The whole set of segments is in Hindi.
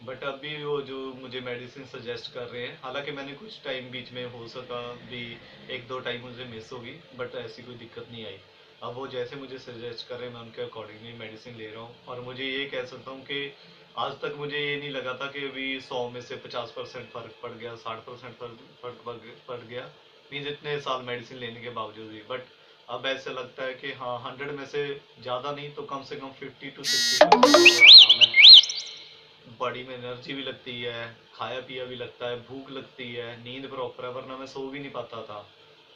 बट अभी वो जो मुझे मेडिसिन सजेस्ट कर रहे हैं, हालांकि मैंने कुछ टाइम बीच में हो सका भी, एक दो टाइम मुझे मिस होगी, बट ऐसी कोई दिक्कत नहीं आई। अब वो जैसे मुझे सजेस्ट कर रहे हैं मैं उनके अकॉर्डिंगली मेडिसिन ले रहा हूँ, और मुझे ये कह सकता हूँ कि आज तक मुझे ये नहीं लगा था कि अभी 100 में से 50% फर्क पड़ गया, 60% फर्क पड़ गया, मीन्स इतने साल मेडिसिन लेने के बावजूद भी। बट अब ऐसे लगता है कि हाँ, 100 में से ज़्यादा नहीं तो कम से कम 50 to 60% बॉडी में एनर्जी भी लगती है, खाया पिया भी लगता है, भूख लगती है, नींद प्रॉपर है, वरना मैं सो भी नहीं पाता था।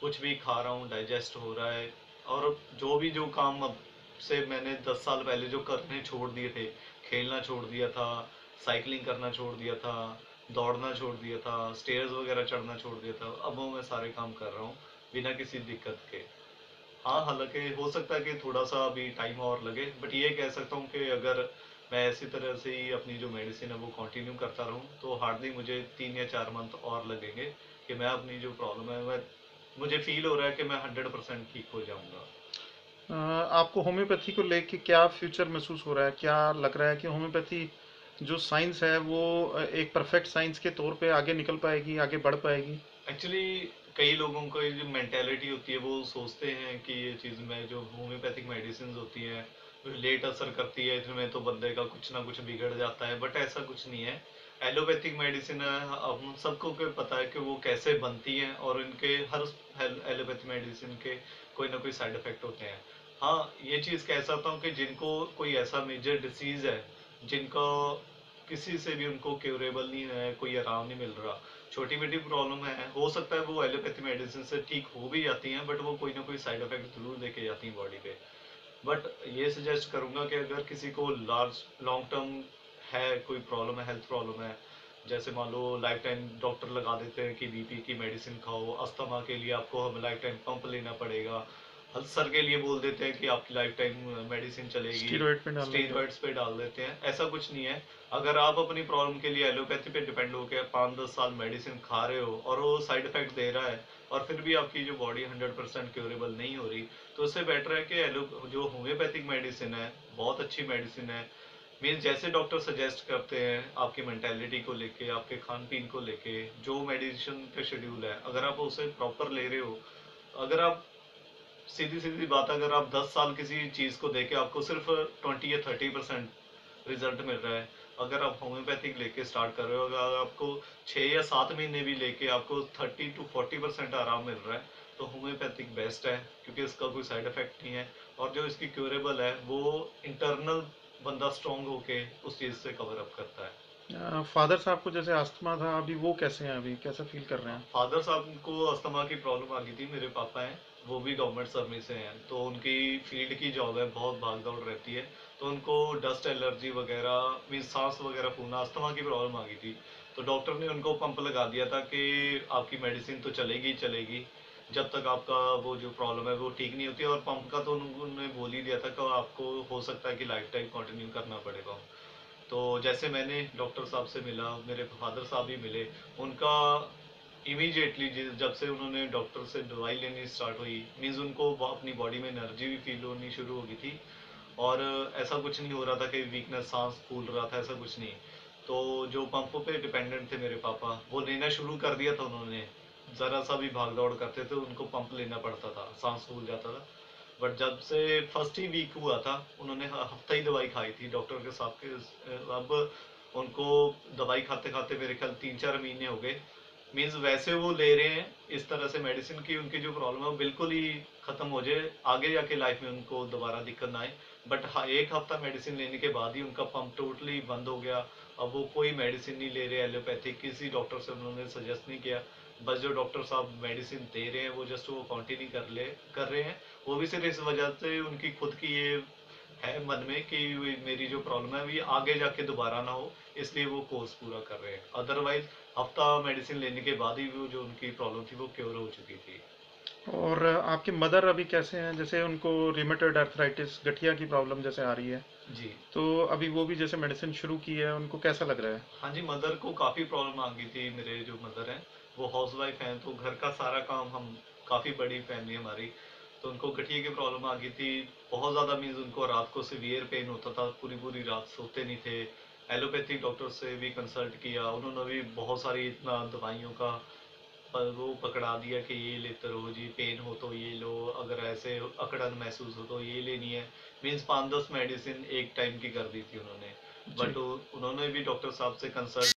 कुछ भी खा रहा हूँ डाइजेस्ट हो रहा है। और जो काम अब से मैंने 10 साल पहले जो करने छोड़ दिए थे, खेलना छोड़ दिया था, साइकिलिंग करना छोड़ दिया था, दौड़ना छोड़ दिया था, स्टेयर्स वगैरह चढ़ना छोड़ दिया था, अब वो मैं सारे काम कर रहा हूँ बिना किसी दिक्कत के। हाँ, हालांकि हो सकता है कि थोड़ा सा अभी टाइम और लगे, बट ये कह सकता हूँ कि अगर मैं इसी तरह से ही अपनी जो मेडिसिन है वो कंटिन्यू करता रहूँ तो हार्डली मुझे 3 या 4 मंथ और लगेंगे कि मैं अपनी जो प्रॉब्लम है, मैं मुझे फील हो रहा है कि मैं 100% ठीक हो जाऊंगा। आपको होम्योपैथी को लेके क्या फ्यूचर महसूस हो रहा है? क्या लग रहा है कि होम्योपैथी जो साइंस है वो एक परफेक्ट साइंस के तौर पे आगे निकल पाएगी, आगे बढ़ पाएगी? एक्चुअली कई लोगों को ये जो मेंटेलिटी होती है वो सोचते हैं कि ये चीज़ में जो होम्योपैथिक मेडिसिन होती है लेट असर करती है, इसमें तो बंदे का कुछ ना कुछ बिगड़ जाता है, बट ऐसा कुछ नहीं है। एलोपैथिक मेडिसिन हम सबको को पता है कि वो कैसे बनती हैं, और इनके हर एलोपैथिक मेडिसिन के कोई ना कोई साइड इफेक्ट होते हैं। हाँ, ये चीज़ कह सकता हूँ कि जिनको कोई ऐसा मेजर डिसीज है जिनका किसी से भी उनको क्यूरेबल नहीं है, कोई आराम नहीं मिल रहा, छोटी मोटी प्रॉब्लम है, हो सकता है वो एलोपैथी मेडिसिन से ठीक हो भी जाती हैं, बट वो कोई ना कोई साइड इफेक्ट जरूर देके जाती हैं बॉडी पे। बट ये सजेस्ट करूंगा कि अगर किसी को लार्ज लॉन्ग टर्म है, कोई प्रॉब्लम है, हेल्थ प्रॉब्लम है, जैसे मान लो लाइफ टाइम डॉक्टर लगा देते हैं कि बीपी की मेडिसिन खाओ, अस्थमा के लिए आपको हम लाइफ टाइम पंप लेना पड़ेगा, अल्सर के लिए बोल देते हैं कि आपकी लाइफ टाइम मेडिसिन चलेगी, स्टीरॉइड पे डाल देंगे। स्टेरॉइड्स पे डाल देते हैं। ऐसा कुछ नहीं है। अगर आप अपनी प्रॉब्लम के लिए एलोपैथी पे डिपेंड होकर 5-10 साल मेडिसिन खा रहे हो और वो साइड इफेक्ट दे रहा है, और फिर भी आपकी जो बॉडी 100% क्योरेबल नहीं हो रही, तो उससे बेटर है कि एलो जो होम्योपैथिक मेडिसिन है बहुत अच्छी मेडिसिन है। मीन्स जैसे डॉक्टर सजेस्ट करते हैं आपकी मेंटेलिटी को लेके, आपके खान पीन को लेके, जो मेडिसिन का शेड्यूल है, अगर आप उसे प्रॉपर ले रहे हो, अगर आप सीधी सीधी बात, अगर आप 10 साल किसी चीज को देके आपको सिर्फ 20 या 30% रिजल्ट मिल रहा है, अगर आप होम्योपैथिक लेके स्टार्ट कर रहे हो, अगर आपको 6 या 7 महीने भी लेके आपको 30 to 40% आराम मिल रहा है, तो होम्योपैथिक बेस्ट है, क्योंकि इसका कोई साइड इफेक्ट नहीं है। और जो इसकी क्यूरेबल है वो इंटरनल बंदा स्ट्रांग होके उस चीज से कवर अप करता है। फादर साहब को जैसे अस्थमा था, अभी वो कैसे हैं? अभी कैसा फील कर रहे हैं? फादर साहब को अस्थमा की प्रॉब्लम आ गई थी, मेरे पापा हैं, वो भी गवर्नमेंट सर्विस से हैं, तो उनकी फील्ड की जॉब है, बहुत भाग दौड़ रहती है, तो उनको डस्ट एलर्जी वगैरह मीन सांस वगैरह फूलना, अस्थमा की प्रॉब्लम आ गई थी। तो डॉक्टर ने उनको पंप लगा दिया था कि आपकी मेडिसिन तो चलेगी ही चलेगी जब तक आपका वो जो प्रॉब्लम है वो ठीक नहीं होती, और पंप का तो उन्होंने बोल ही दिया था कि आपको हो सकता है कि लाइफ टाइम कंटिन्यू करना पड़ेगा। तो जैसे मैंने डॉक्टर साहब से मिला, मेरे फादर साहब भी मिले, उनका इमीडिएटली जब से उन्होंने डॉक्टर से दवाई लेनी स्टार्ट हुई, मीन्स उनको अपनी बॉडी में एनर्जी भी फील होनी शुरू हो गई थी, और ऐसा कुछ नहीं हो रहा था कि वीकनेस, सांस फूल रहा था, ऐसा कुछ नहीं। तो जो पंप पे डिपेंडेंट थे मेरे पापा, वो लेना शुरू कर दिया था उन्होंने, ज़रा सा भी भाग दौड़ करते थे उनको पंप लेना पड़ता था, सांस फूल जाता था। बट जब से फर्स्ट ही वीक हुआ था, उन्होंने हफ्ता ही दवाई खाई थी डॉक्टर के साथ के। अब उनको दवाई खाते खाते मेरे ख्याल 3-4 महीने हो गए। मीन्स वैसे वो ले रहे हैं इस तरह से मेडिसिन की उनकी जो प्रॉब्लम है वो बिल्कुल ही खत्म हो जाए, आगे जाके लाइफ में उनको दोबारा दिक्कत ना आए। बट हाँ, एक हफ्ता मेडिसिन लेने के बाद ही उनका पंप टोटली बंद हो गया। अब वो कोई मेडिसिन नहीं ले रहे एलोपैथिक, किसी डॉक्टर से उन्होंने सजेस्ट नहीं किया। बस जो डॉक्टर साहब मेडिसिन दे रहे हैं वो जस्ट वो कंटिन्यू कर रहे हैं। वो भी सिर्फ इस वजह से उनकी खुद की ये है मन में कि मेरी जो प्रॉब्लम है वो आगे जाके दोबारा ना हो, इसलिए वो कोर्स पूरा कर रहे हैं। अदरवाइज हफ्ता मेडिसिन लेने के बाद ही वो जो उनकी प्रॉब्लम थी वो क्योर हो चुकी थी। और आपके मदर अभी कैसे हैं? जैसे उनको रिमेटॉइड अर्थराइटिस, गठिया की प्रॉब्लम जैसे आ रही है, जी। तो अभी वो भी जैसे मेडिसिन शुरू की है, उनको कैसा लग रहा है? हाँ जी, मदर को काफ़ी प्रॉब्लम आ गई थी। मेरे जो मदर हैं वो हाउस वाइफ हैं, तो घर का सारा काम हम, काफ़ी बड़ी फैमिली हमारी, तो उनको गठिए की प्रॉब्लम आ गई थी बहुत ज़्यादा। मीन्स उनको रात को सीवियर पेन होता था, पूरी पूरी रात सोते नहीं थे, एलोपैथिक डॉक्टर से भी कंसल्ट किया, उन्होंने भी बहुत सारी इतना दवाइयों का पर वो पकड़ा दिया कि ये लेते रहो जी, पेन हो तो ये लो, अगर ऐसे अकड़न महसूस हो तो ये लेनी है। मीन्स 5-10 मेडिसिन एक टाइम की कर दी थी उन्होंने। जी। बट उन्होंने भी डॉक्टर साहब से कंसल्ट